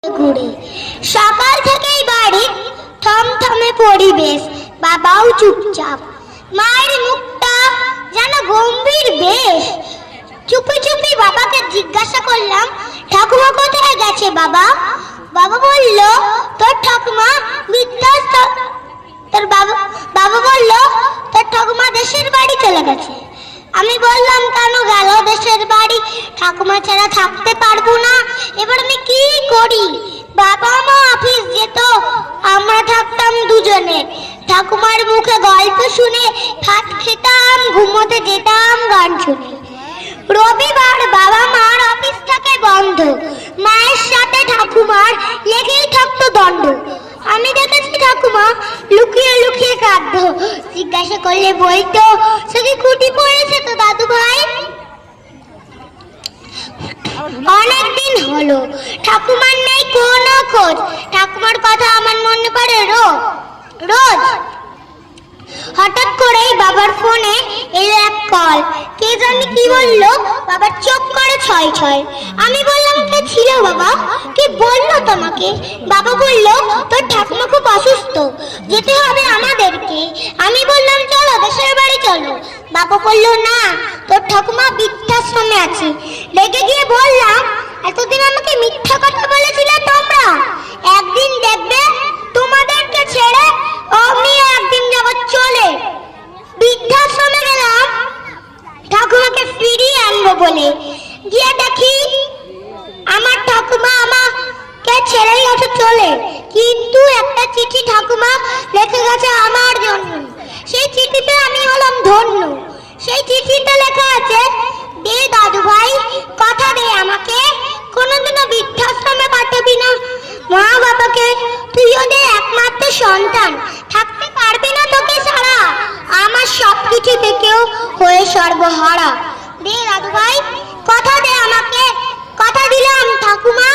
ঘুরে সকাল থেকেই বাড়ি থমথমে পরিবেশ, বাবাও চুপচাপ, মায়ের মুখটা যেন গম্ভীর বেশ। চুপি চুপি বাবাকে জিজ্ঞাসা করলাম, ঠাকুমা কোথায় গেছে বাবা? বাবা বলল, তোর ঠাকুমা বৃদ্ধাশ্র তোর বাবা বলল, তোর ঠাকুমা দেশের বাড়ি চলে গেছে। আমি বললাম, কেন গেল দেশের বাড়ি? ঠাকুমা ছাড়া থাকতে পারবো না, এবার আমি কি করি? বাবা মা অফিস যেত, আমরা থাকতাম দুজনে। ঠাকুমার মুখে গল্প শুনে ভাত খেতাম, ঘুমোতে যেতাম গান শুনে। রবিবার বাবা মার অফিস থাকে বন্ধ, মায়ের সাথে ঠাকুমার লেগেই থাকতো দ্বন্দ্ব। আমি দেখেছি ঠাকুমা লুকিয়ে লুকিয়ে কাঁদত, জিজ্ঞাসা করলে বলতো, সে কি খুঁটি পড়েছে তো দাদু ভাই? অনেকদিন হলো ঠাকুমার নেই কোনো খোঁজ। ঠাকুমার কথা আমার মনে পড়ে রোজ। হঠাৎ করেই বাবার ফোনে এলো এক কল। কে জানি কি বললো, বাবার চোখ করে ছয় ছয়। আমি বললাম, কে ছিল বাবা? কি বললো তোমাকে? বাবা বলল, তোর ঠাকুমা খুব অসুস্থ, যেতে হবে আমাদেরকে। আমি বললাম, চলো দেশের বাড়ি চলো। বাবা বলল, না, তোর ঠাকুমা বৃদ্ধাশ্রমে আছে। রেগে গিয়ে বললাম, এতদিন আমাকে মিথ্যা কথা বলেছিলে তোমরা, একদিন দেখবে তোমাদেরকে ছেড়ে আমিও একদিন যাব চলে। বৃদ্ধাশ্রমে গেলাম ঠাকুমাকে ফিরিয়ে আনবো বলে, গিয়ে দেখি আমার ঠাকুমা আমাকে ছেড়েই গেছে চলে। কিন্তু একটা চিঠি ঠাকুমা লিখে গেছে আমার জন্য। সেই চিঠিতে আমি হলাম ধন্য। সেই চিঠিতে লেখা আছে, দে দাদু ভাই, কথা দে আমাকে, কোনোদিনও বৃদ্ধাশ্রমে পাঠাবি না। মা বাবাকে তুই ওদের একমাত্র সন্তান, থাকতে পারবি না তোকে ছাড়া। আমার সবকিছু থেকেও হয়ে সর্বহারা। দে দাদু ভাই, কথা দে আমাকে। কথা দিলাম ঠাকুমা,